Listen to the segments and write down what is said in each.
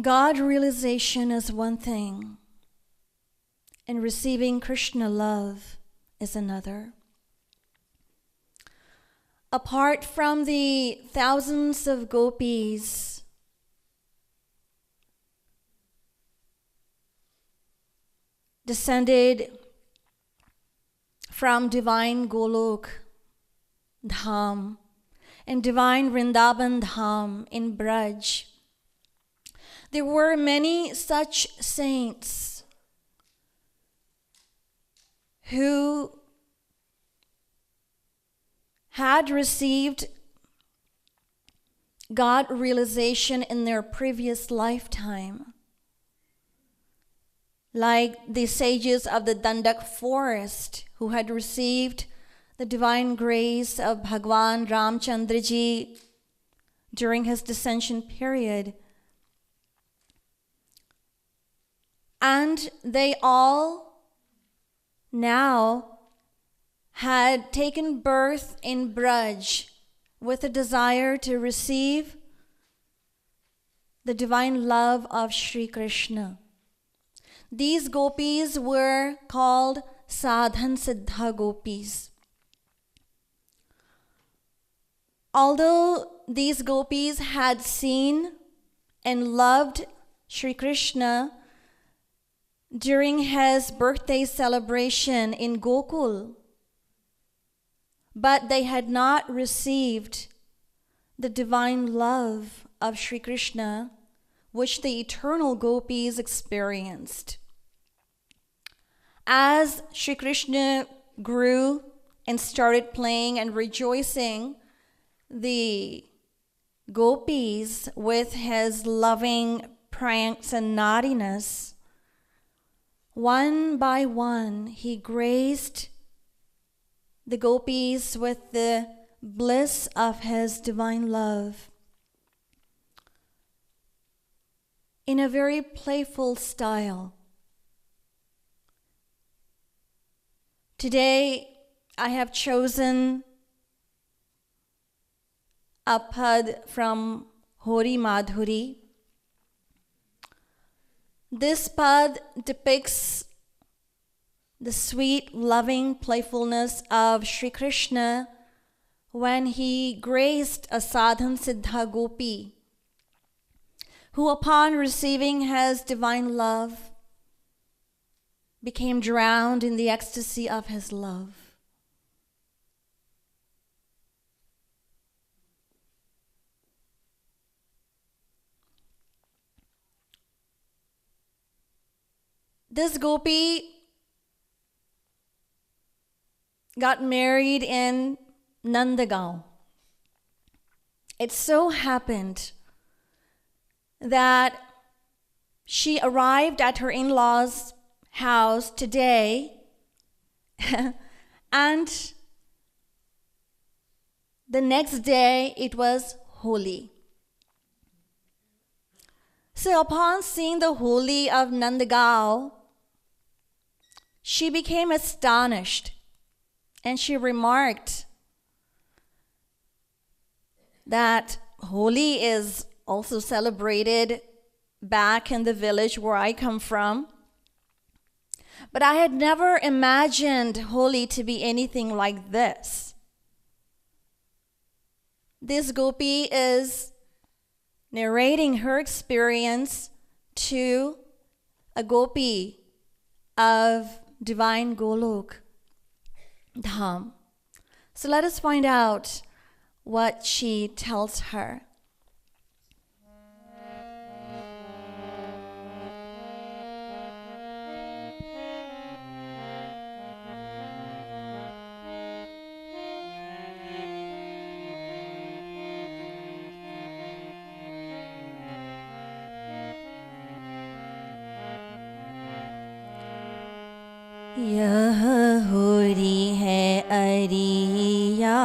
God realization is one thing, and receiving Krishna love is another. Apart from the thousands of gopis descended from divine Golok Dham and divine Vrindavan Dham in Braj, there were many such saints who had received God realization in their previous lifetime, like the sages of the Dandak forest who had received the divine grace of Bhagwan Ramchandra ji during his descension period. And they all now had taken birth in Braj with a desire to receive the divine love of Sri Krishna. These gopis were called Sadhan Siddha gopis. Although these gopis had seen and loved Sri Krishna during his birthday celebration in Gokul, but they had not received the divine love of Sri Krishna, which the eternal gopis experienced. As Sri Krishna grew and started playing and rejoicing the gopis with his loving pranks and naughtiness, one by one he graced the gopis with the bliss of his divine love in a very playful style. Today I have chosen a pad from Hori Madhuri. This pad depicts the sweet, loving playfulness of Sri Krishna when he graced a Sadhan Siddha gopi, who upon receiving his divine love became drowned in the ecstasy of his love. This gopi got married in Nandagaon. It so happened that she arrived at her in-laws' house today and the next day it was Holi. So upon seeing the Holi of Nandagaon, she became astonished and she remarked that Holi is also celebrated back in the village where I come from. But I had never imagined Holi to be anything like this. This gopi is narrating her experience to a gopi of divine Golok Dham. So let us find out what she tells her. यह होरी है अरिया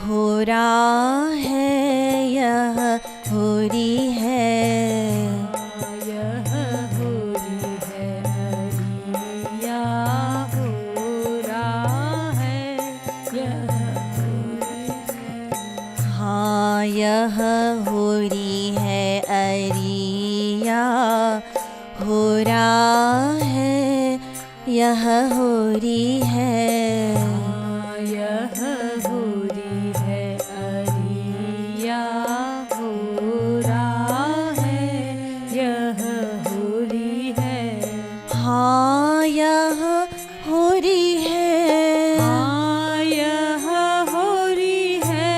हो रहा है यह होरी है यह होरी है अरिया हो रहा है यह होरी है हाँ यह होरी है अरिया है यह होरी है। यह होरी है अरिया हो रहा है, यह होरी है। हाँ यह होरी है। हाँ यह होरी है।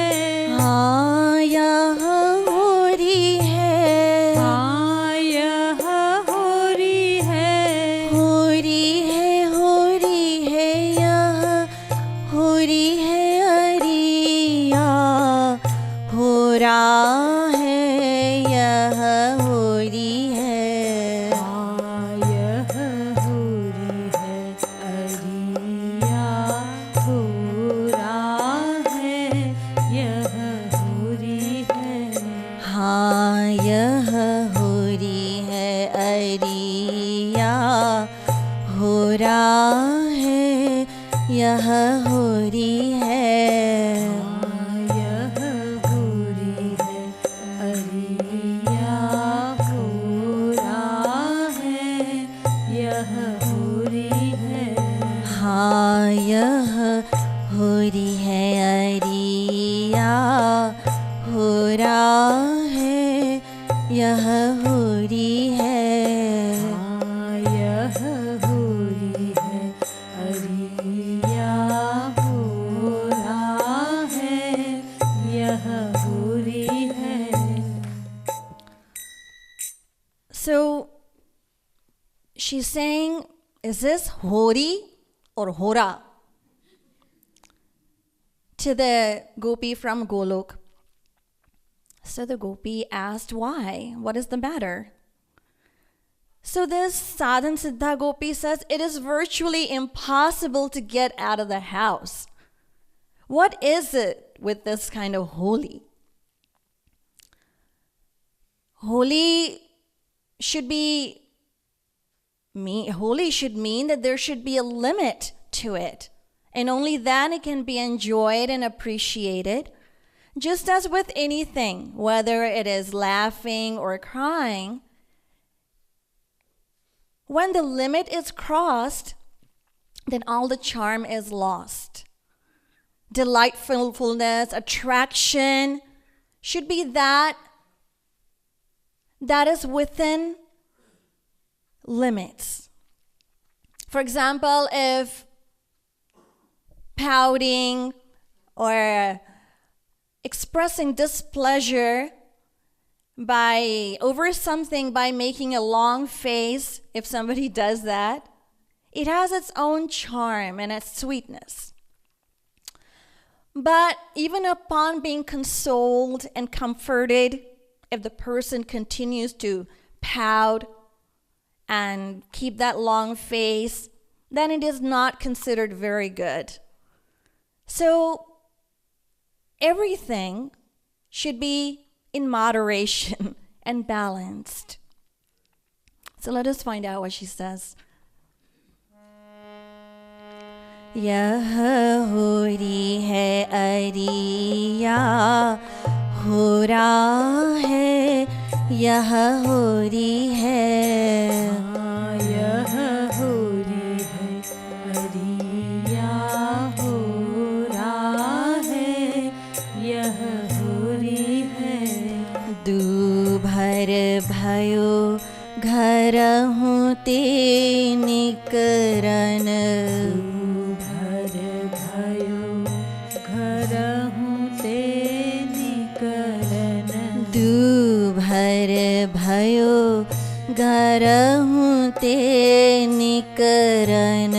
हाँ यह होरी है। हाँ यह होरी है। होरी है यह होरी है अरिया हो रहा है यह होरी है। हाँ यह होरी है अरिया हो रहा है, यह होरी है। हाँ यह होरी है अरिया हो रहा है यह होरी है। हाँ यह होरी है अरिया हो रहा है, यह होरी है। हाँ यह होरी है अरिया हो रहा है यह होरी है। हाँ यह होरी है अरिया हो रहा है, यह होरी है। So she's saying, is this hori or hora? To the gopi from Golok. So the gopi asked why? What is the matter? So this Sadhan Siddha gopi says, it is virtually impossible to get out of the house. What is it with this kind of holy? Holy should mean that there should be a limit to it. And only then it can be enjoyed and appreciated. Just as with anything, whether it is laughing or crying, when the limit is crossed, then all the charm is lost. Delightfulness, attraction should be that is within limits. For example, if pouting or expressing displeasure over something by making a long face, if somebody does that, it has its own charm and its sweetness. But even upon being consoled and comforted, if the person continues to pout and keep that long face, then it is not considered very good. So everything should be in moderation and balanced. So let us find out what she says. यह होरी है अरिया हो रहा है यह होरी है। हाँ यह होरी है अरिया हो रहा है, यह होरी है। दूभर भयो घर हूँ ते निकरन। दूभर भयो घर हूँ ते निकरन। दूभर भयो घर हूँ ते निकरन।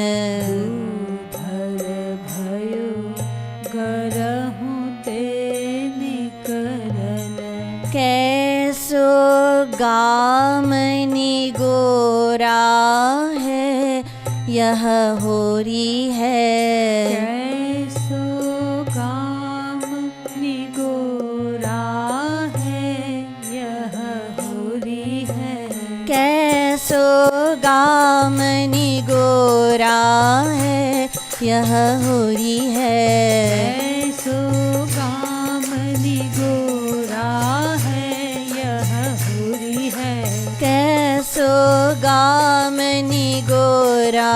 दूभर भयो घर हूँ ते निकरन। कैसो गामनी गोरा है यह होरी है। कैसो काम निगोरा है, यह होरी है। कैसो गामनी गोरा है यह होरी है। कैसो काम निगोरा है, यह होरी है। कैसो गाम निगोरा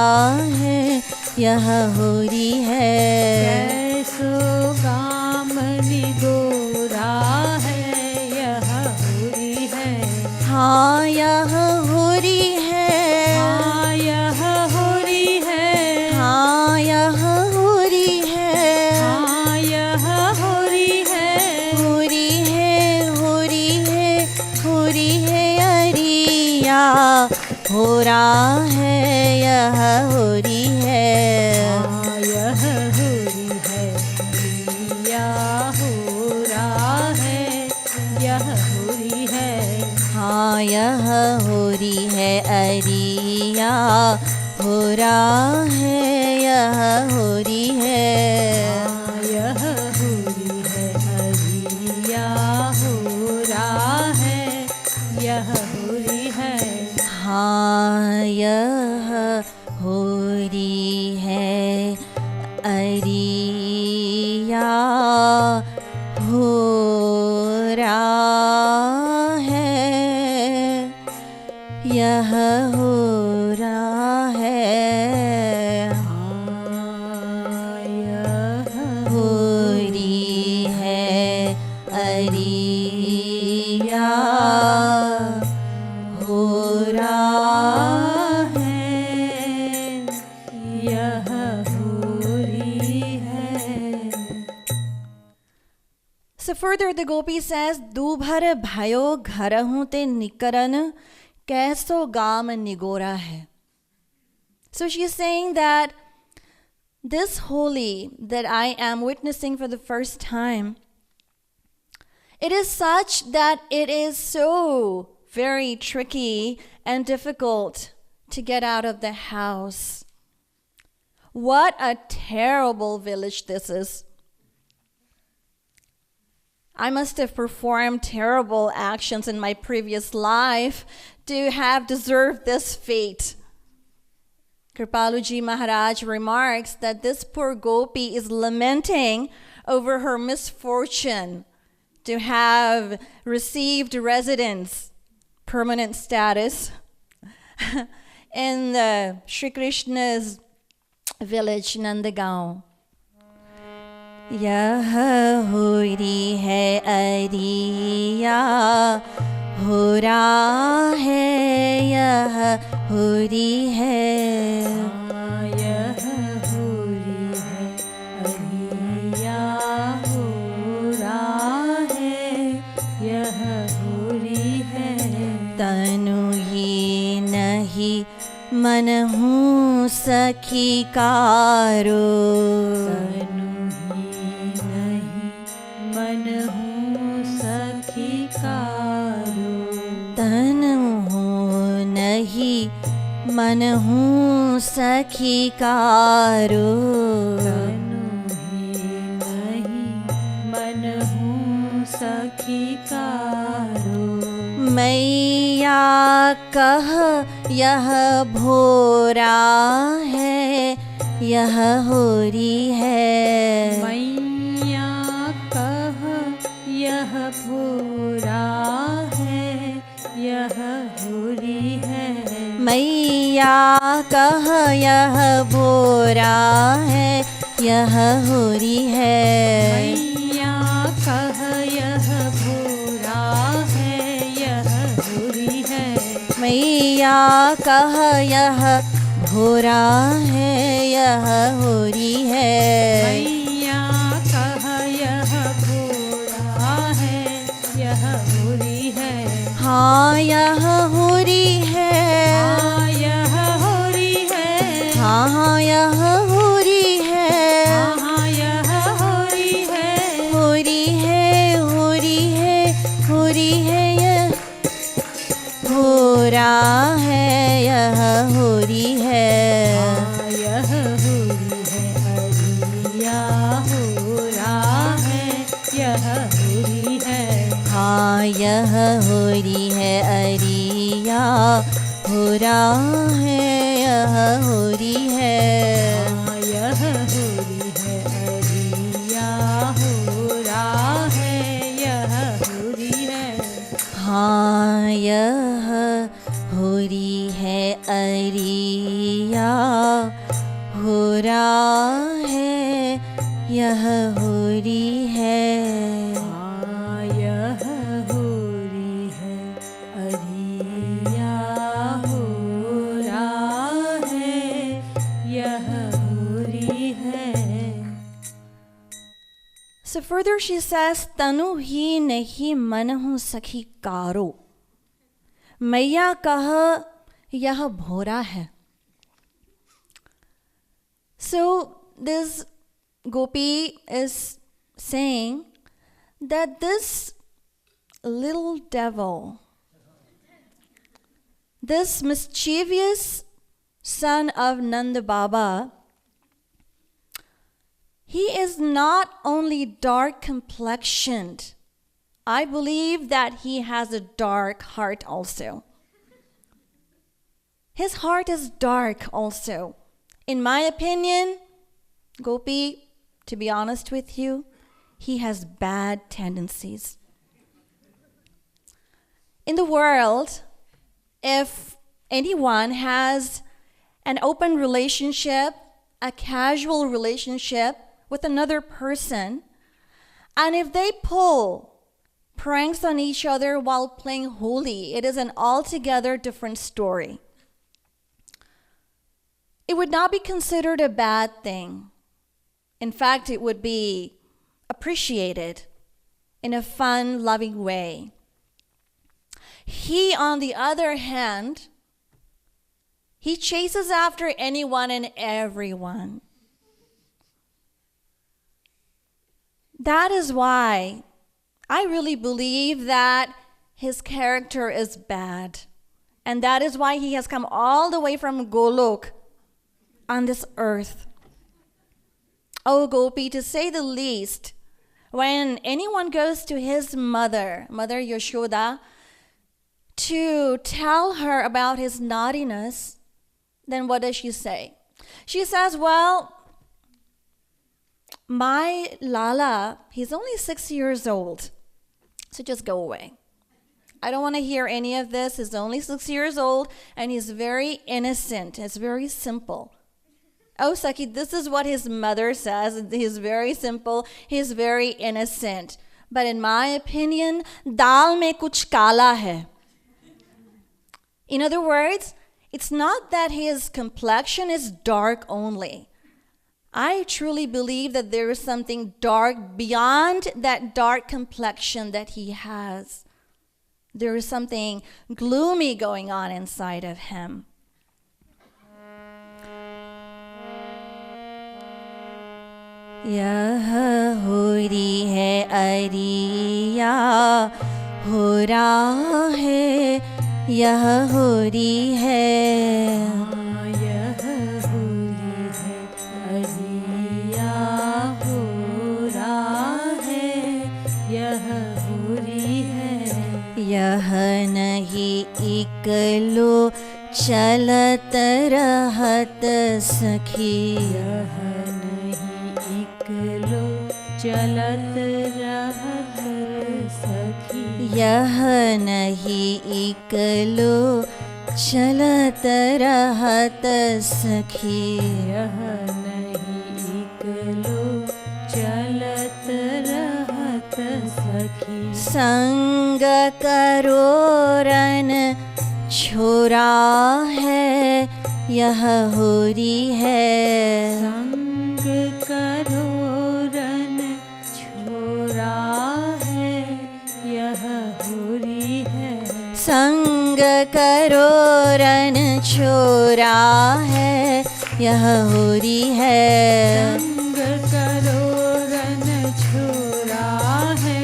है, यह होरी है। कैसो गाम निगोरा है, यह होरी है। हाँ यह होरी है, हाँ यह होरी है। हाँ यह होरी है, हाँ यह होरी है। होरी है, होरी है, होरी है अरिया, हो रहा है यह होरी है। हाँ यह होरी है, या हो रहा है, यह होरी है। हाँ यह होरी है अरिया, हो रहा है यह होरी है। हाँ यह होरी है, हरिया हो रहा है, यह होरी है। हाँ यह होरी है अरिया, हो रहा है यह हो रहा है। हाँ यह होरी है अरिया, हो रहा है, यह होरी है। So further the gopi says, दूभर भयो घरहूं ते निकरन, कैसो गाम निगोरा है. So she is saying that this holy that I am witnessing for the first time, it is such that it is so very tricky and difficult to get out of the house. What a terrible village this is. I must have performed terrible actions in my previous life to have deserved this fate. Kripaluji Maharaj remarks that this poor gopi is lamenting over her misfortune to have received residence, permanent status, in the Shri Krishna's village, Nandagaon. यह होरी है अरिया, हो रहा है यह होरी है. यह होरी है अरिया, हो रहा है यह होरी है. तनु ही नहीं मन हूँ सखी कारो, मन हूँ सखी कारो. तन हूँ नहीं मन हूँ सखी कारो. तनु ही नहीं मन हूँ सखी कारो. मैया कह यह भोरा है, यह होरी है. मैया कह यह भोरा है, यह होरी है. मैया कह यह भोरा है, यह होरी है. मैया कह यह भोरा है, यह होरी है. मैया कह यह भोरा है, यह होरी है. मैया कह यह भोरा है, यह होरी है. हाँ यह होरी है. हाँ यह होरी है. हाँ यह होरी है. हाँ यह होरी है. होरी है, होरी है, होरी है यह हो रहा है, यह होरी है. यह होरी है अरिया, हो रहा है यह होरी है. हाँ यह होरी है अरिया, हो रहा है यह होरी है. हाँ यह होरी है अरिया, हो रहा है यह होरी है. हाँ यह होरी है अरिया, अरिया हो रहा है, यह होरी है। यह होरी है, अरिया हो रहा है, यह होरी है। So further she says, तनु ही नहीं मन हूँ सखी कारो, मैया कह यह भोरा है। So this Gopi is saying that this little devil, this mischievous son of Nanda Baba, he is not only dark complexioned, I believe that he has a dark heart also. His heart is dark also. In my opinion, Gopi, to be honest with you, he has bad tendencies. In the world, if anyone has an open relationship, a casual relationship with another person, and if they pull pranks on each other while playing Holi, it is an altogether different story. It would not be considered a bad thing. In fact, it would be appreciated in a fun, loving way. He, on the other hand, he chases after anyone and everyone. That is why I really believe that his character is bad. And that is why he has come all the way from Golok on this earth. Oh, Gopi, to say the least, when anyone goes to his mother, Mother Yashoda, to tell her about his naughtiness, then what does she say? She says, well, my Lala, he's only 6 years old, so just go away. I don't want to hear any of this. He's only 6 years old, and he's very innocent. It's very simple. Oh, Saki, this is what his mother says. He's very simple. He's very innocent. But in my opinion, dal mein kuch kala hai. In other words, it's not that his complexion is dark only. I truly believe that there is something dark beyond that dark complexion that he has. There is something gloomy going on inside of him. यह होरी है अरिया हो रहा है, यह होरी है। यह होरी है, अरिया हो रहा है, यह होरी है। यह नहीं इकलो चलत रहत सखी, यह नहीं इकलो चलत रहत सखी। यह नहीं इकलो चलत रहत सखी। यह नहीं इकलो चलत रहत सखी। संग करो रन छोरा है, यह होरी है। संग करो रन छोरा है, यह होरी है। संग करो रन छोरा है, यह होरी है। संग करो रन छोरा है,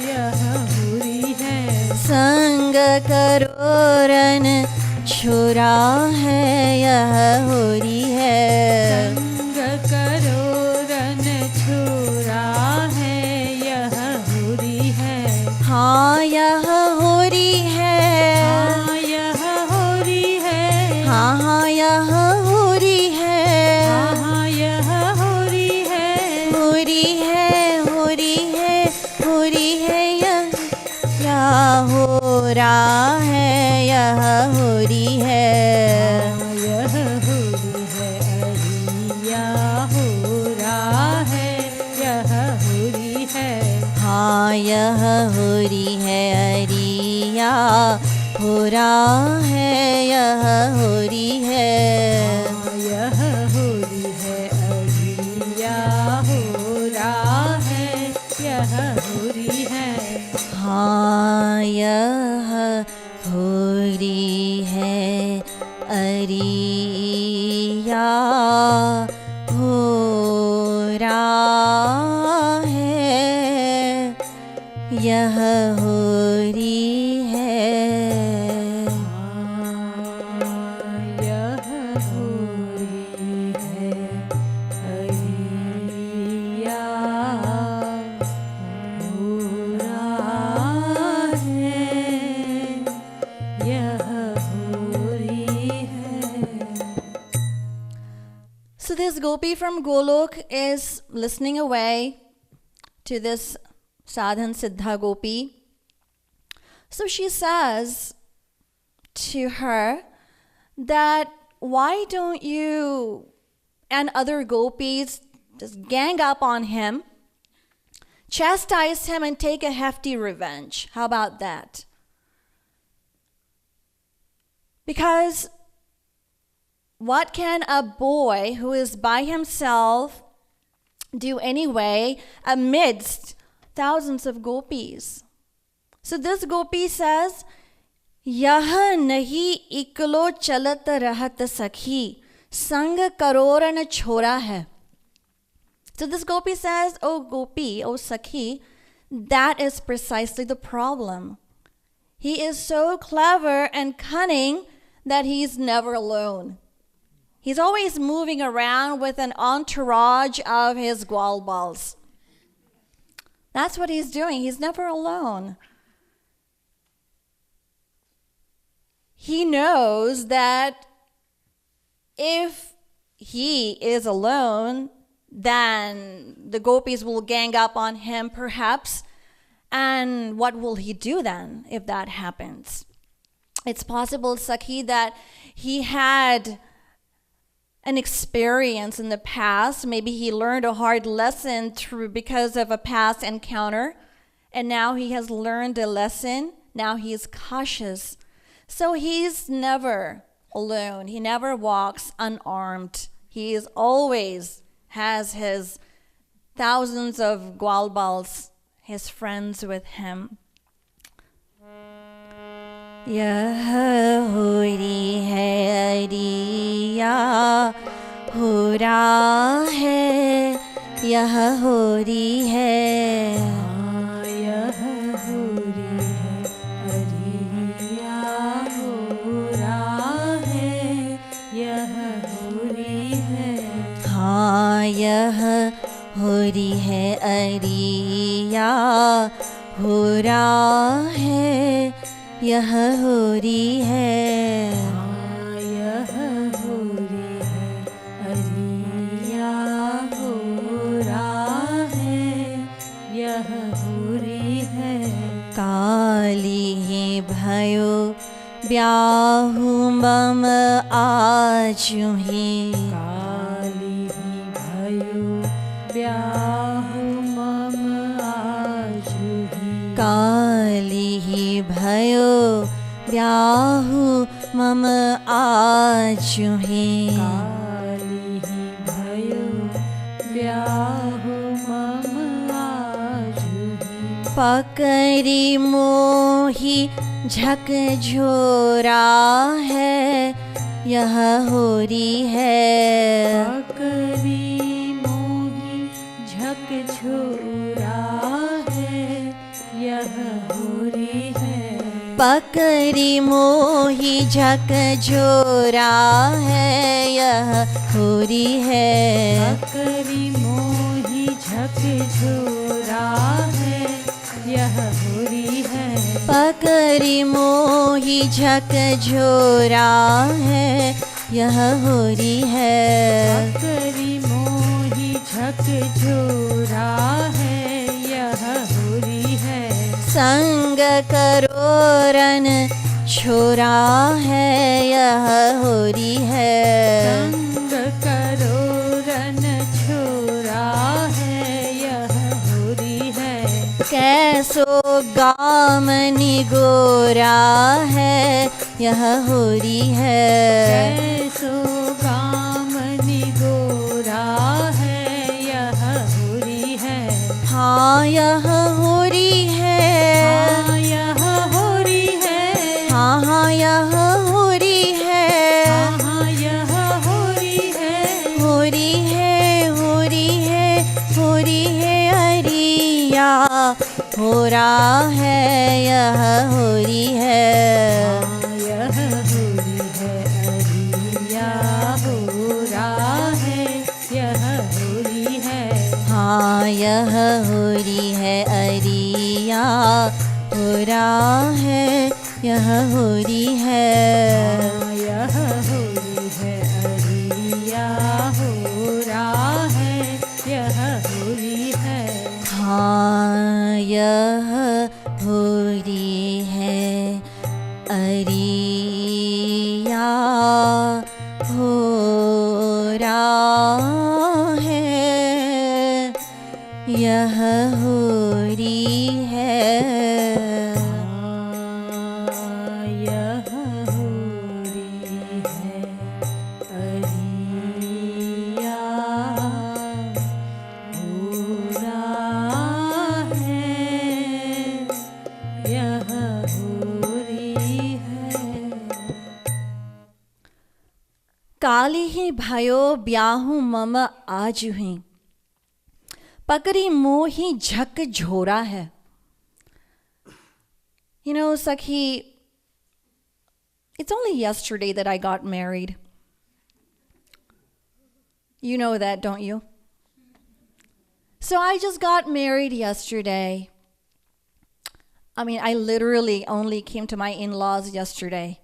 यह होरी है। संग करो रन छोरा है, यह होरी है। संग करो रन छोरा है, यह होरी है। हाँ यह होरी है। हाँ यह होरी है। हाँ हाँ यह होरी है। हाँ यह होरी है। होरी है, होरी है, होरी है, यह हो रहा है, यह होरी है। यह यह होरी है अरिया होरा है, यह होरी है। यह होरी है अरिया होरा है, यह होरी है। हाँ यह होरी है अरिया होरा है, यह होरी है। यह होरी है अरिया होरा है, यह होरी है। So this gopi from Golok is listening away to this sadhan siddha gopi. So she says to her that why don't you and other gopis just gang up on him, chastise him and take a hefty revenge? How about that? Because what can a boy who is by himself do anyway amidst thousands of gopis? So this gopi says, यह नहीं इकलो चलत रहत सखी, संग करोरन छोरा है. So this gopi says, oh gopi, oh sakhi, that is precisely the problem. He is so clever and cunning that he's never alone. He's always moving around with an entourage of his gwalbals. That's what he's doing. He's never alone. He knows that if he is alone, then the gopis will gang up on him perhaps. And what will he do then if that happens? It's possible, Sakhi, that he had an experience in the past. Maybe he learned a hard lesson because of a past encounter. And now he has learned a lesson. Now he is cautious. So he's never alone. He never walks unarmed. He is always has his thousands of gwalbals, his friends with him. यह होरी है अरिया होरा है, यह होरी है. यह होरी है अरिया होरा है, यह होरी है. हाँ यह होरी है अरिया होरा है, यह होरी है. यह होरी है अरिया होरा है, यह होरी है. काली ही भयो ब्याहु मम आजु ही. काली ही भयो ब्याहु मम आजु ही. काली ही भयो ब्याहु मम आजु ही. काली ही भयो ब्याहु मम आजु ही. पकड़ी मोही झकझोरा है, यह होरी है. पकड़ी मोही झकझोरा है, यह होरी है. पकड़ी मोही झकझोरा है, यह होरी है. पकड़ी मोही झकझोरा है, यह होरी है. पकड़ी मोही झकझोरा है, यह होरी है. पकड़ी मोही झकझोरा है, यह होरी है. संग करोरन छोरा है, यह होरी है. संग करोरन छोरा है, यह होरी है. कैस गामनी गोरा है यह होरी है। कैसो गामनी गोरा है यह होरी है। हाँ यह होरी है। हाँ यह होरी है। हाँ हाँ यह होरी है। हाँ हाँ यह होरी है। होरी है होरी है होरी है अरिया हो रहा है यह होरी है। हाँ यह होरी है अरिया हो रहा है यह होरी है। हाँ यह होरी है अरिया हो रहा है यह होरी है। हाँ यह होरी है अरिया हो रहा है यह होरी है। हाँ यह होरी है अरिया हो रहा है यह होरी है। यह होरी है अरिया हो रहा है यह होरी है। काली ही भयो ब्याहू मम आज हुई पकड़ी मोही झक झोरा है। You know, Sakhi, it's only yesterday that I got married. You know that, don't you? So I just got married yesterday. I mean, I literally only came to my in-laws yesterday.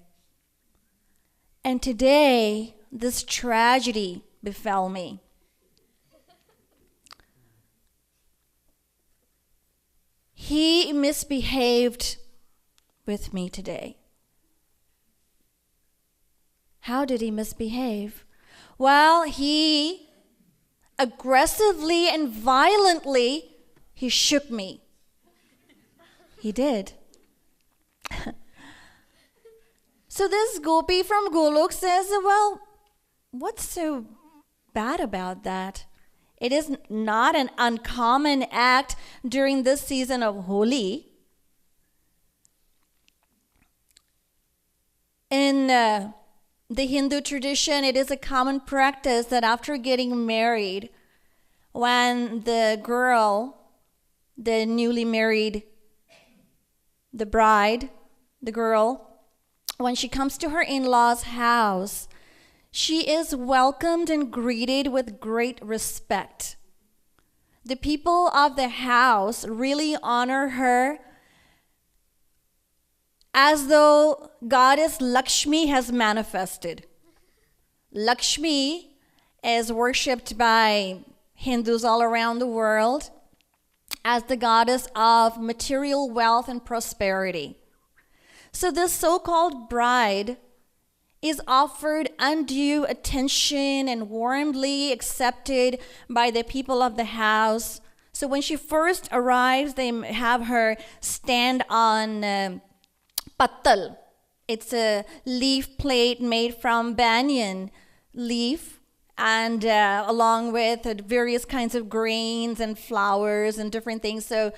And today, this tragedy befell me. He misbehaved with me today. How did he misbehave? Well, he aggressively and violently, he shook me. He did. So this gopi from Golok says, well, what's so bad about that? It is not an uncommon act during this season of Holi. In the Hindu tradition, it is a common practice that after getting married, when the girl, the newly married, the bride, the girl, when she comes to her in-laws' house, she is welcomed and greeted with great respect. The people of the house really honor her as though goddess Lakshmi has manifested. Lakshmi is worshipped by Hindus all around the world as the goddess of material wealth and prosperity. So this so-called bride is offered undue attention and warmly accepted by the people of the house. So when she first arrives, they have her stand on pattal. It's a leaf plate made from banyan leaf, and along with various kinds of grains and flowers and different things. So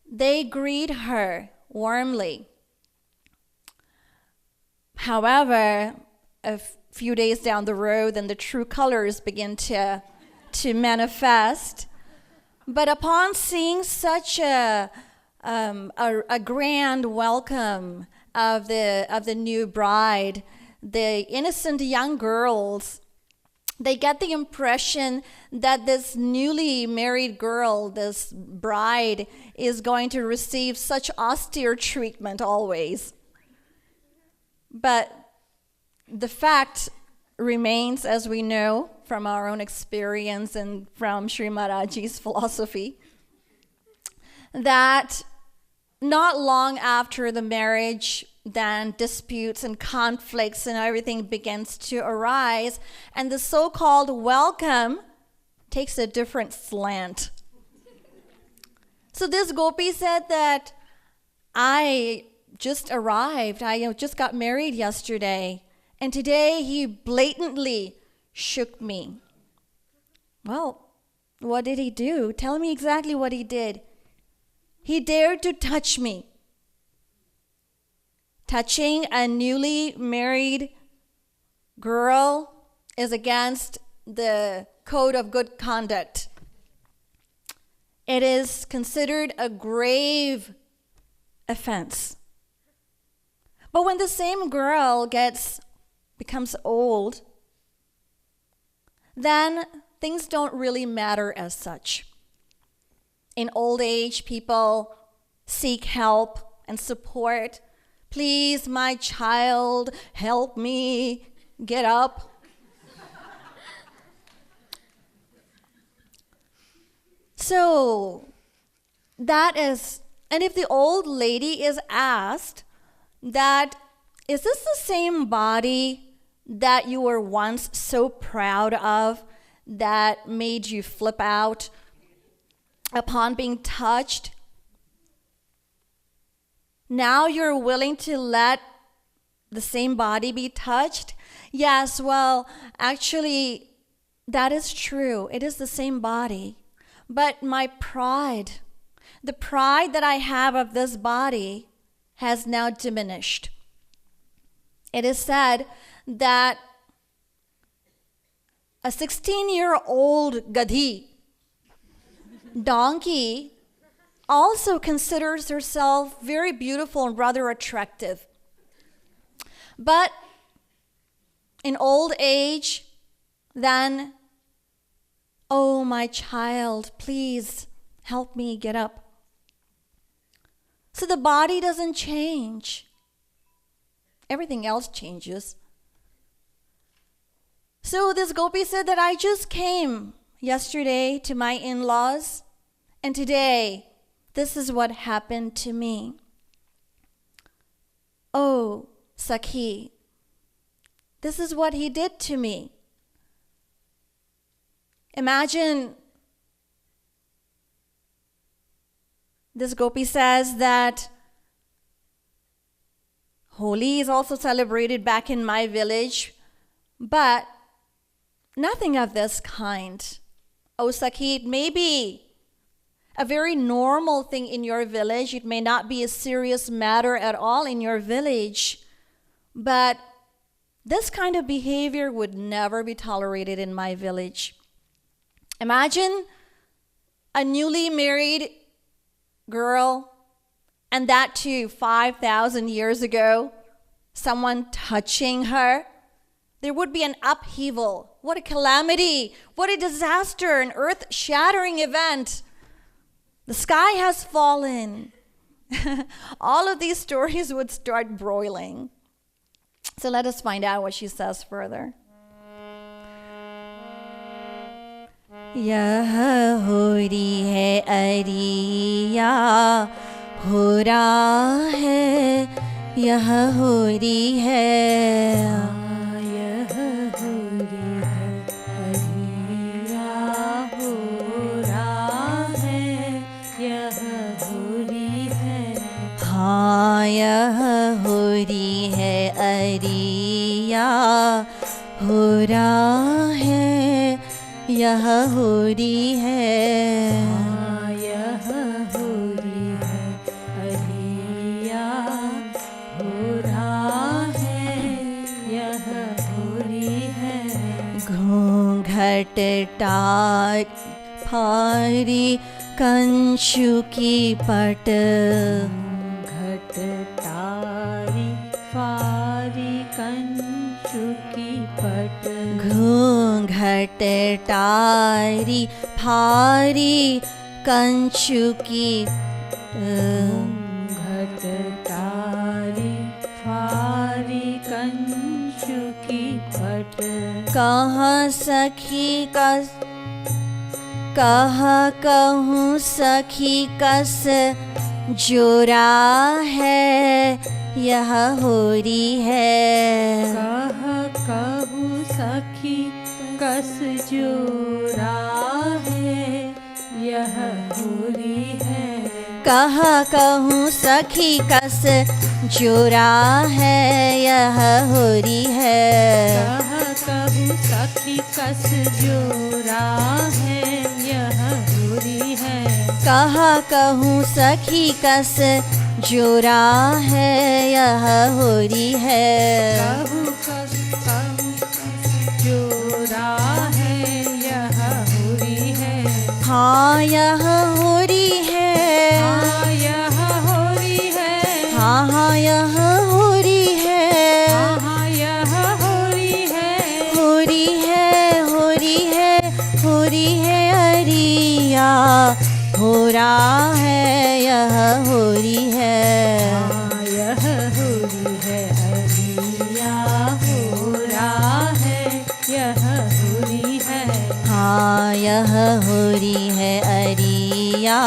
they greet her warmly. However, a few days down the road, then the true colors begin to manifest. But upon seeing such a grand welcome of the new bride, the innocent young girls, they get the impression that this newly married girl, this bride, is going to receive such austere treatment always. But the fact remains, as we know from our own experience and from Sri Maharaji's philosophy, that not long after the marriage, then disputes and conflicts and everything begins to arise, and the so-called welcome takes a different slant. So this gopi said that, I just arrived. I just got married yesterday. And today he blatantly shook me. Well, what did he do? Tell me exactly what he did. He dared to touch me. Touching a newly married girl is against the code of good conduct. It is considered a grave offense. But when the same girl becomes old, then things don't really matter as such. In old age, people seek help and support. Please, my child, help me get up. So that is, and if the old lady is asked that, is this the same body that you were once so proud of that made you flip out upon being touched? Now you're willing to let the same body be touched? Yes, well, actually, that is true. It is the same body. But my pride, the pride that I have of this body, has now diminished. It is said that a 16-year-old gadhi, donkey, also considers herself very beautiful and rather attractive. But in old age, then, oh, my child, please help me get up. So the body doesn't change. Everything else changes. So this gopi said that I just came yesterday to my in-laws, and today this is what happened to me. Oh, Sakhi, this is what he did to me. Imagine this gopi says that Holi is also celebrated back in my village, but nothing of this kind. Oh, Sakhi, it may be a very normal thing in your village. It may not be a serious matter at all in your village, but this kind of behavior would never be tolerated in my village. Imagine a newly married girl, and that too 5,000 years ago, someone touching her. There would be an upheaval. What a calamity. What a disaster, an earth-shattering event. The sky has fallen. All of these stories would start broiling. So let us find out what she says further. यह होरी है अरिया हो रहा है यह होरी है यह होरी है अरिया हो रहा है यह होरी है हाँ यह होरी है अरिया हो रहा है यह होरी है यह होरी है अरिया हो रहा है यह होरी है घूंघट टाट फारी कंचु की पट घट तारी फारी कंचु की पट घूंघट टारी फारी कंचु की घट तारी फारी कंचु की पट कहाँ सखी कस कहाँ कहूँ सखी कस जोरा है यह होरी है कह कहूँ सखी कस जोरा है यह होरी है कहा कहूँ सखी कस जोरा है यह होरी है। कहा कहूँ सखी कस जोरा है यह होरी है। कहा कहूँ सखी कस जोरा है यह होरी है। कहूँ कस जोरा है यह होरी है। हाँ यह होरी है। हाँ यह होरी है। हाँ हाँ यह होरी है। हाँ यह होरी है। होरी है होरी है होरी है अरिया हो रहा है यह होरी है। हाँ यह होरी है अरिया हो रहा है यह होरी है। हाँ यह होरी है अरिया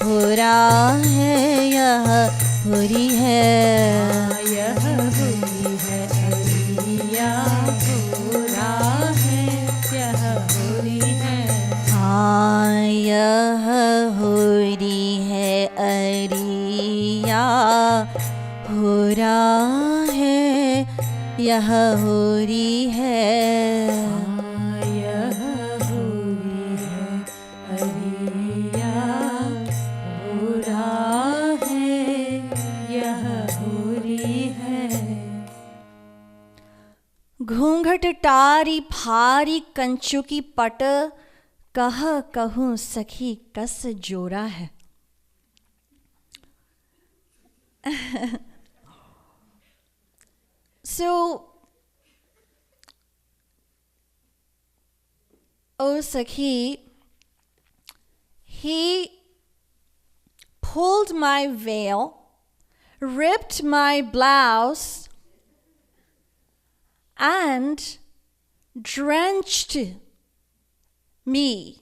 हो रहा है यह होरी है। हाँ यह होरी है अरिया हो रहा है यह होरी है। हाँ यह होरी है अरिया हो रहा है यह होरी है। हाँ यह होरी है अरिया हो रहा है यह होरी है। घूंघट टारी भारी कंचू की पट कह कहूँ सखी कस जोरा है। So, oh Sakhi, he pulled my veil, ripped my blouse, and drenched me,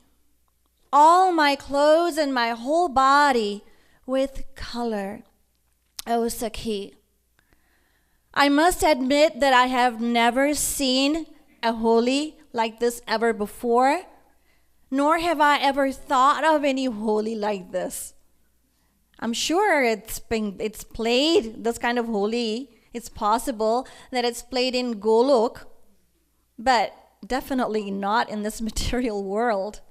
all my clothes and my whole body with color. Oh Sakhi, I must admit that I have never seen a Holi like this ever before, nor have I ever thought of any Holi like this. I'm sure it's played, this kind of Holi, it's possible that it's played in Golok, but definitely not in this material world.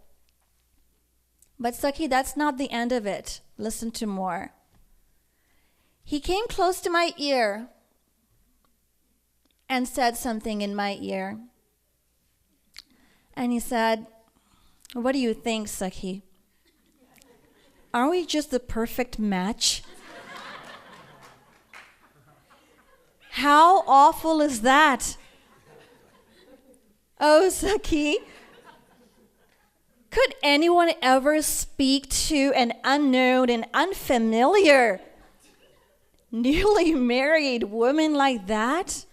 But Sakhi, that's not the end of it. Listen to more. He came close to my ear and said something in my ear. And he said, "What do you think, Sakhi? Aren't we just the perfect match?" How awful is that? Oh, Sakhi, could anyone ever speak to an unknown and unfamiliar, newly married woman like that?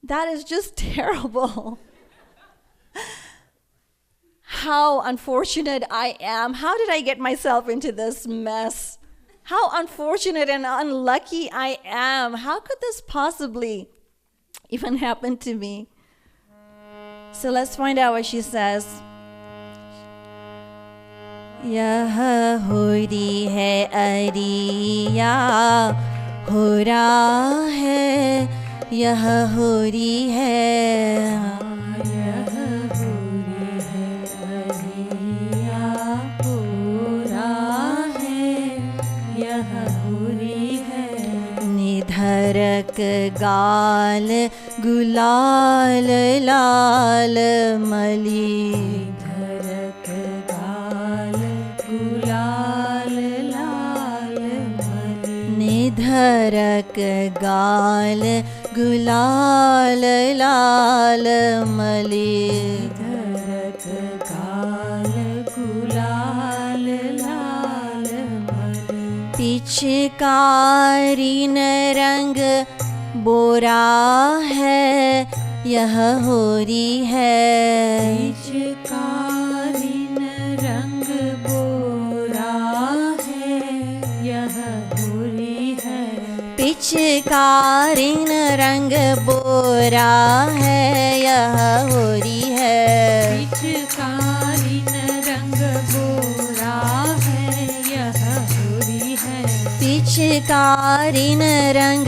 That is just terrible. How unfortunate I am. How did I get myself into this mess? How unfortunate and unlucky I am. How could this possibly even happen to me? So let's find out what she says. यह होरी है अरिया हो रहा है यह होरी है। यह होरी है अरिया हो रहा है यह होरी है। निधरक गाल गुलाल लाल मली। निधरक गाल गुलाल लाल मली। निधरक गाल गुलाल लाल मली। निधरक गाल गुलाल लाल मली। पिचकारी न रंग बोरा है यह होरी है। पिचकारी न रंग बोरा है यह होरी है। पिचकारी न रंग बोरा है यह होरी है। पिचकारी न रंग बोरा है यह पिचकारिन रंग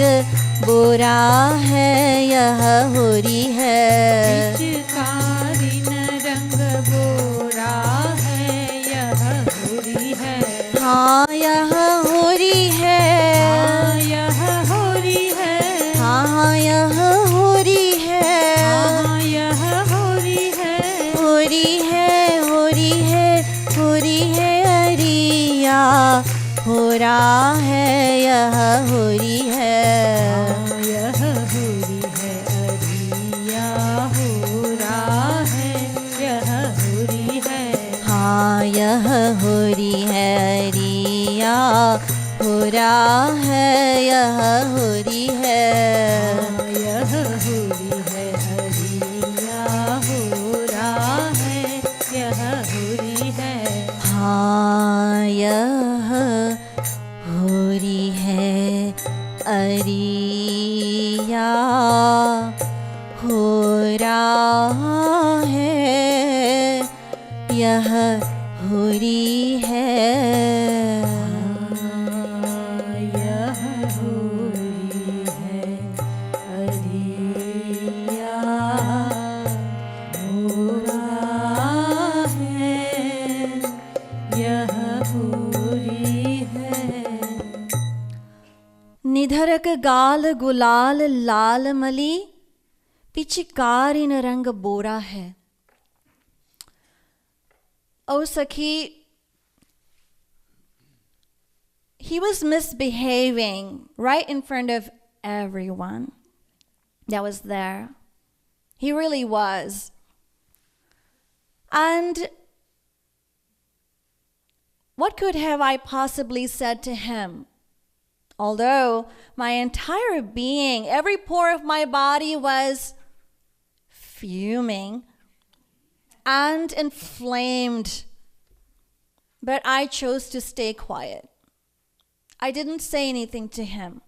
बोरा है यह होरी है। पिचकारिन रंग बोरा है यह होरी है। हाँ यह होरी है। हाँ यह होरी है। हाँ यह होरी है। हाँ यह होरी है। होरी है होरी है होरी है अरिया हो रहा है यह होरी है। यह होरी है अरिया हो रहा है यह होरी है। हाँ यह होरी है अरिया हो रहा है यह होरी है। यह होरी है अरिया हो रहा है यह होरी है। हाँ यह होरी है अरिया हो रहा है यह होरी है। यह होरी है अरिया हो रहा है यह होरी है। निधरक गाल गुलाल लाल मली पिचकारिन रंग बोरा है। Oh Sakhi, he was misbehaving right in front of everyone that was there. He really was. And what could have I possibly said to him? Although my entire being, every pore of my body was fuming and inflamed, but I chose to stay quiet. I didn't say anything to him.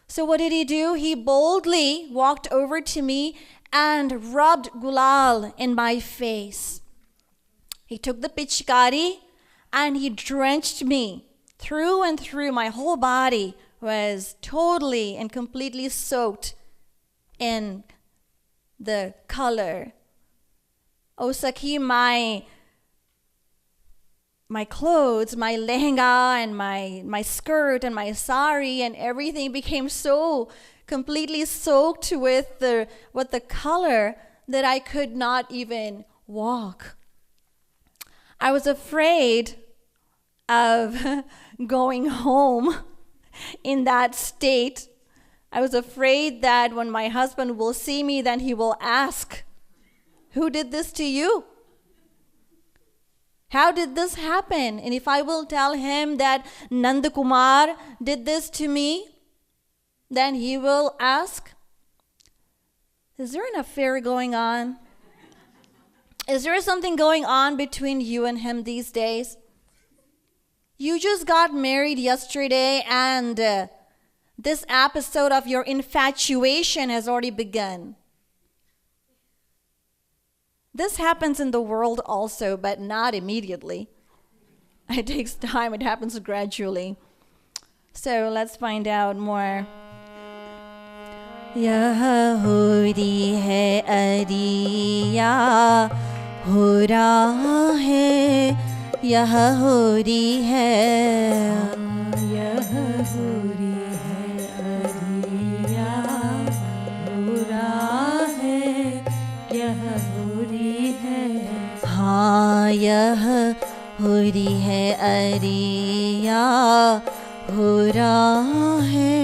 So what did he do? He boldly walked over to me and rubbed gulal in my face. He took the pichkari and he drenched me through and through. My whole body was totally and completely soaked in the color. Oh Sakhi, my clothes, my lehenga and my skirt and my sari and everything became so completely soaked with the color that I could not even walk. I was afraid of going home in that state. I was afraid that when my husband will see me, then he will ask, "Who did this to you? How did this happen?" And if I will tell him that Nanda Kumar did this to me, then he will ask, "Is there an affair going on? Is there something going on between you and him these days? You just got married yesterday and this episode of your infatuation has already begun." This happens in the world also, but not immediately. It takes time, it happens gradually. So let's find out more. यह होरी है अरिया हो रहा है यह होरी है। यह होरी है अरिया हो रहा है यह होरी है। हाँ यह होरी है अरिया हो रहा है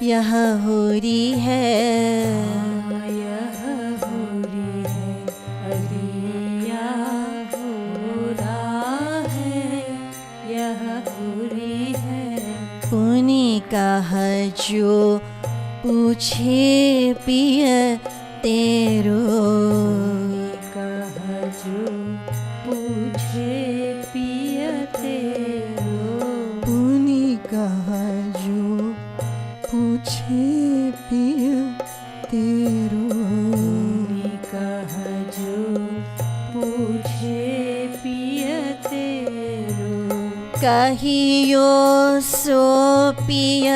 यह होरी है। यह होरी है अरिया हो रहा है यह होरी है। पुनि कह जो पूछे पिय तेरो कह जो पूछे पिय तेरो। पुनि कह जो पूछे पिय तेरो। कह जो पूछे पिय तेरो। कहियो सो पिय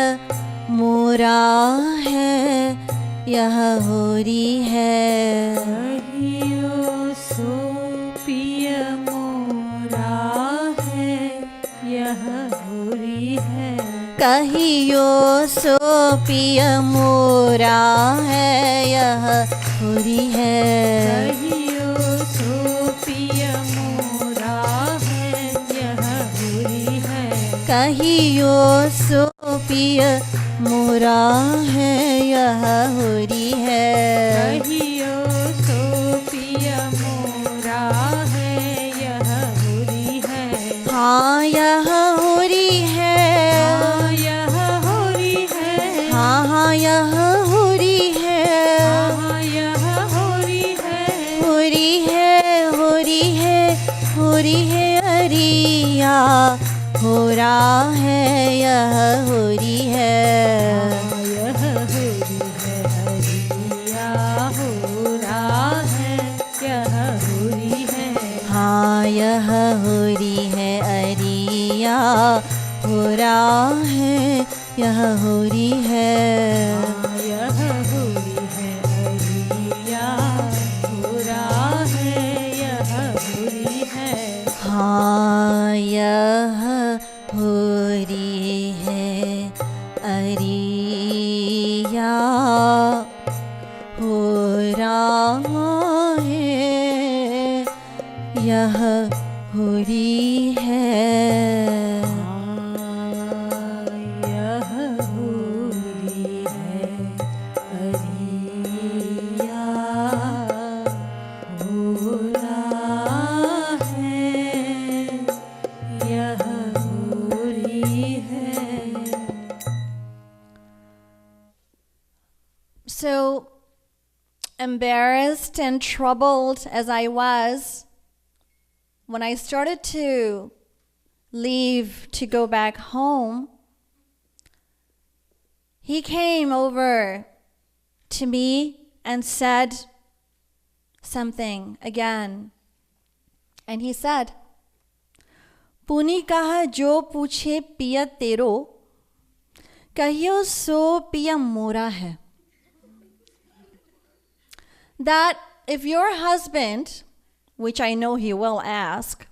मोरा है यह होरी है। कहियो सो पिय मोरा है यह होरी है। कहियो सो पिय मोरा है यह होरी है। कहियो सो पिय मोरा है यह होरी है। कहियो सो पिय मोरा है यह होरी है। कहियो सो पिय मोरा है यह होरी है। हाँ यह होरी है। हाँ यह होरी है। हाँ हाँ यह होरी है। हाँ यह होरी है। होरी है होरी है होरी है अरिया हो रहा है यह होरी है। यह होरी है हरिया हो रहा है यह होरी है। हाँ यह होरी है अरिया हो रहा है यह होरी है। यह होरी है हरिया हो रहा है यह होरी है। हाँ यह होरी है अरिया हो रहा है यह होरी है। यह होरी है हरिया हो रहा है यह होरी है। So embarrassed and troubled as I was, when I started to leave to go back home, he came over to me and said something again. And he said, पुनि कहा जो पूछे पिया तेरो, कहियो सो पिया मोरा है. That if your husband, which I know he will ask,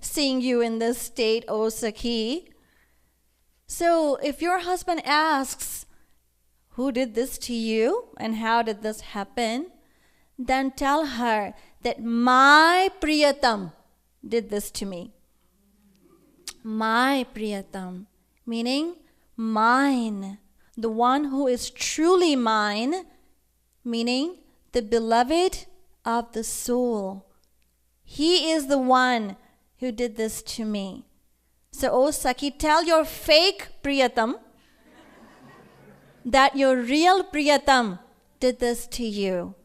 seeing you in this state, O Sakhi, so if your husband asks, who did this to you and how did this happen, then tell her that my Priyatam did this to me. My Priyatam, meaning mine, the one who is truly mine, meaning the beloved of the soul. He is the one who did this to me. So, O Sakhi, tell your fake Priyatam that your real Priyatam did this to you.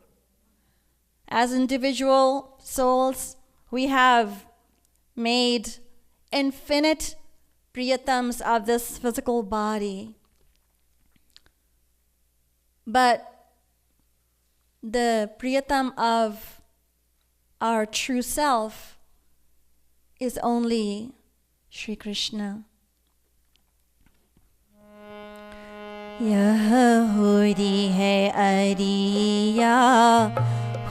As individual souls, we have made infinite Priyatams of this physical body. But the Priyatam of our true self is only Shri Krishna. यह होरी है अरिया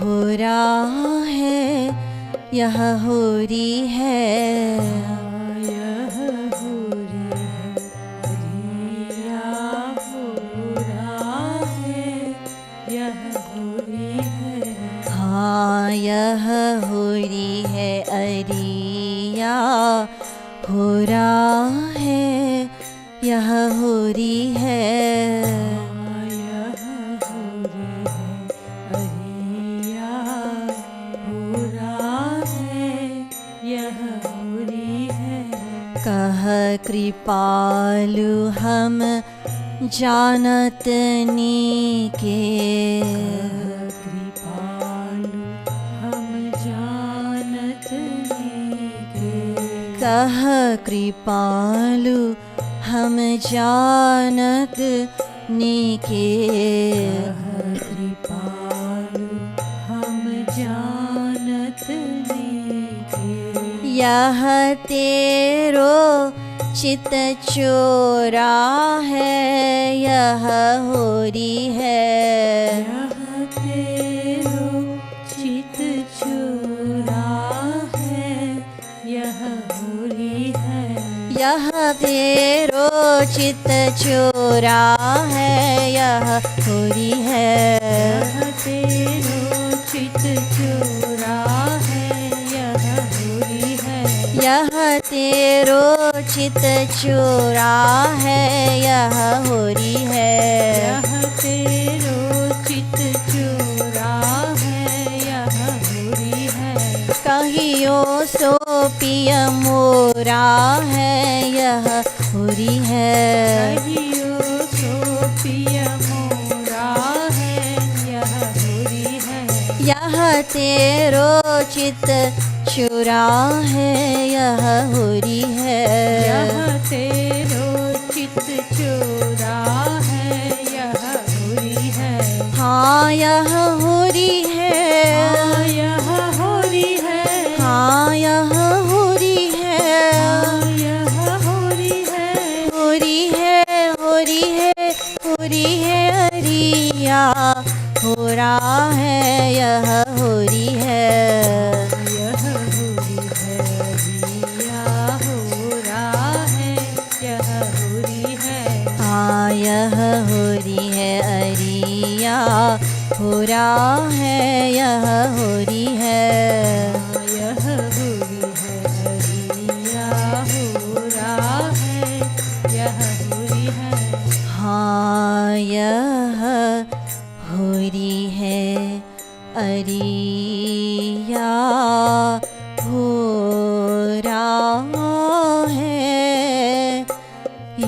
हो रहा है यह होरी है. यह होरी है हरिया हो रहा है यह होरी है. हाँ यह होरी है अरिया हो रहा है यह होरी है. यह होरी है हरिया हो रहा है यह होरी है. कह कृपालु हम जानत नीके, कृपालु हम जानत नीके. कह कृपालु हम जानत नीके. कृपालु हम जानत नीके. यह तेरो चित चोरा है, यह होरी है। यह तेरो चित चोरा है, यह होरी है। यह तेरो चित चोरा है, यह होरी है। यह तेरो चित चोरा है, यह होरी है। यह तेरो चित चोरा है, यह होरी है। यह तेरो चित चोरा है, यह होरी है। कहियो सो पिय मोरा है, यह होरी है। कहियो सो पिय मोरा है, यह होरी है। यह तेरो चित चोरा है, यह होरी है। यह तेरो चित चोरा है, यह होरी है। हाँ यह होरी है। हाँ यह होरी है। हाँ यह होरी है। हाँ यह होरी है। होरी है, होरी है, होरी है अरिया हो रहा है, यह होरी है। यह होरी है, रिया हो रहा है, यह होरी है। हाँ यह होरी है अरिया हो रहा है, यह होरी है। यह होरी है, रिया हो रहा है, यह होरी है। हाँ यह होरी है अरिया हो रहा है,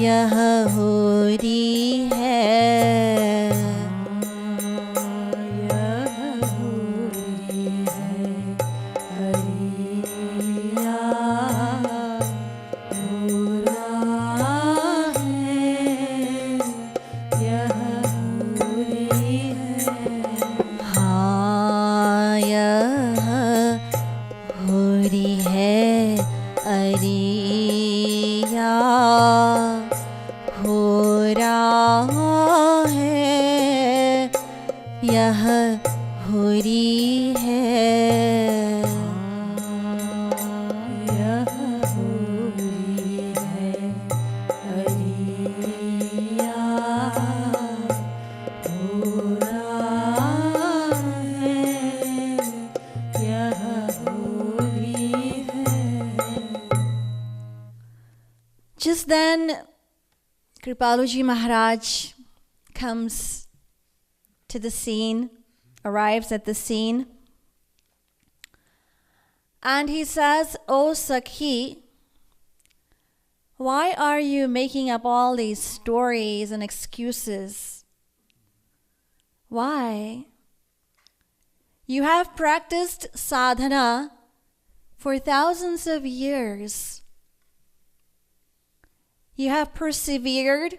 यह होरी है। यह होरी है, रिया हो रहा है, यह होरी है। हाँ यह होरी है अरिया हो रहा है, यह होरी है। यह होरी है, रिया हो रहा है, यह होरी है। Just then, Kripaluji Maharaj comes to the scene, arrives at the scene, and he says, "Oh Sakhi, why are you making up all these stories and excuses? Why? You have practiced sadhana for thousands of years. You have persevered.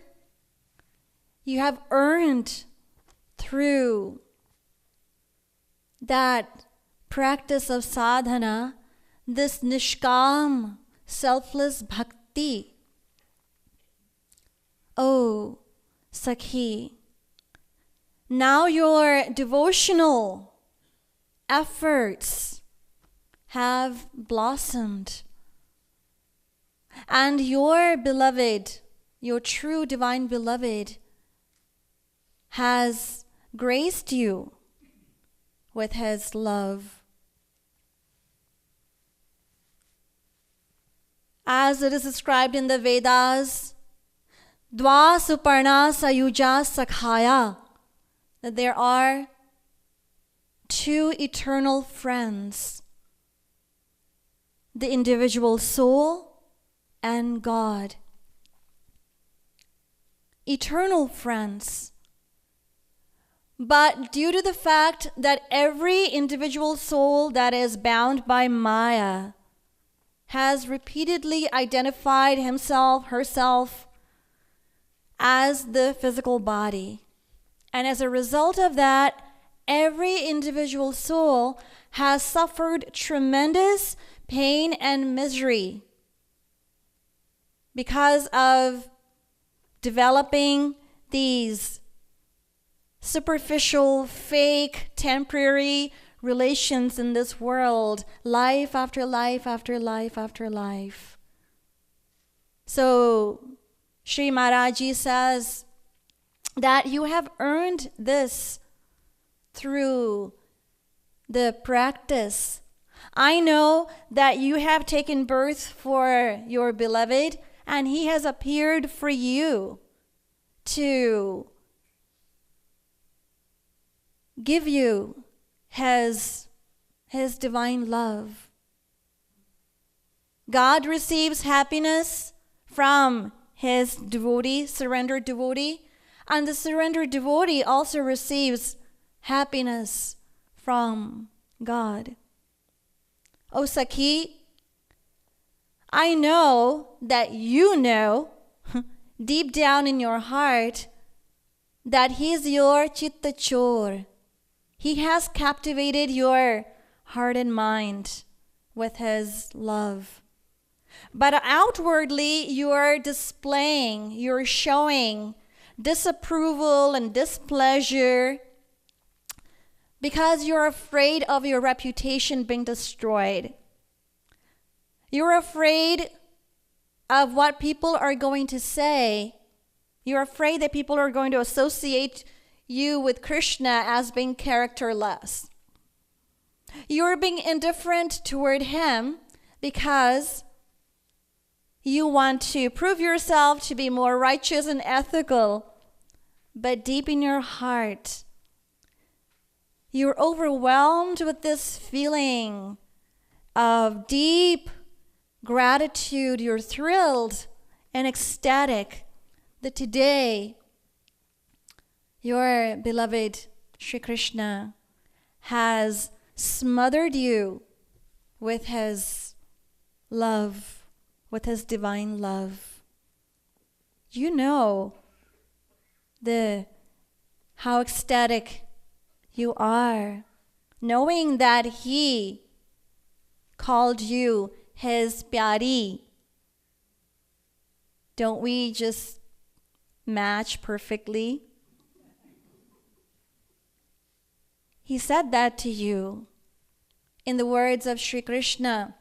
You have earned through that practice of sadhana this nishkam, selfless bhakti. Oh, Sakhi, now your devotional efforts have blossomed, and your beloved, your true divine beloved, has graced you with his love. As it is described in the Vedas, Dva Suparna Sayuja Sakhaya, that there are two eternal friends, the individual soul and God. Eternal friends. But due to the fact that every individual soul that is bound by Maya has repeatedly identified himself, herself as the physical body, and as a result of that, every individual soul has suffered tremendous pain and misery because of developing these superficial, fake, temporary relations in this world, life after life after life after life. So Sri Maharaji says that you have earned this through the practice. I know that you have taken birth for your beloved, and he has appeared for you to give you his divine love. God receives happiness from his devotee, surrendered devotee, and the surrendered devotee also receives happiness from God. O Sakhi, I know that you know deep down in your heart that he is your chitta chor. He has captivated your heart and mind with his love. But outwardly, you're displaying, you're showing disapproval and displeasure because you're afraid of your reputation being destroyed. You're afraid of what people are going to say. You're afraid that people are going to associate you with Krishna as being characterless. You're being indifferent toward him because you want to prove yourself to be more righteous and ethical. But deep in your heart, you're overwhelmed with this feeling of deep gratitude. You're thrilled and ecstatic that today your beloved Sri Krishna has smothered you with his love, with his divine love. You know how ecstatic you are, knowing that he called you his pyari. Don't we just match perfectly? He said that to you in the words of Sri Krishna.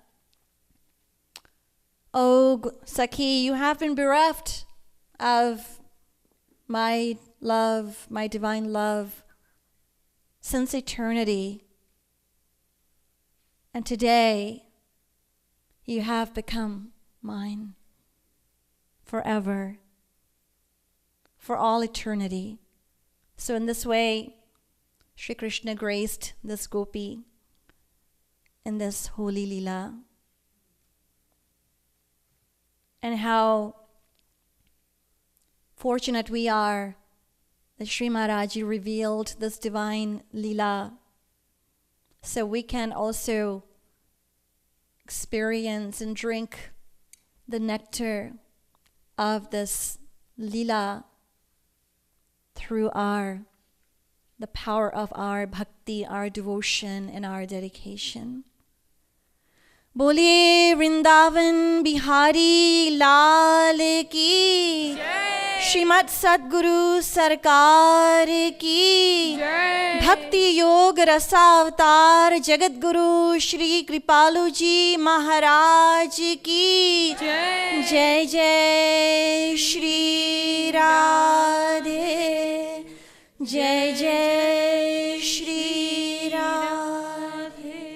O Sakhi, you have been bereft of my love, my divine love, since eternity. And today, you have become mine forever, for all eternity. So in this way, Sri Krishna graced this gopi in this holy lila. And how fortunate we are that Sri Maharaji revealed this divine lila so we can also experience and drink the nectar of this lila through the power of our bhakti, our devotion, and our dedication. बोले वृंदावन बिहारी लाल की जय, श्रीमद् सद्गुरु सरकार की जय, भक्ति योग रसावतार जगत गुरु श्री कृपालु जी महाराज की जय, जय जय श्री राधे, जय जय श्री राधे,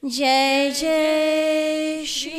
जय जय श्री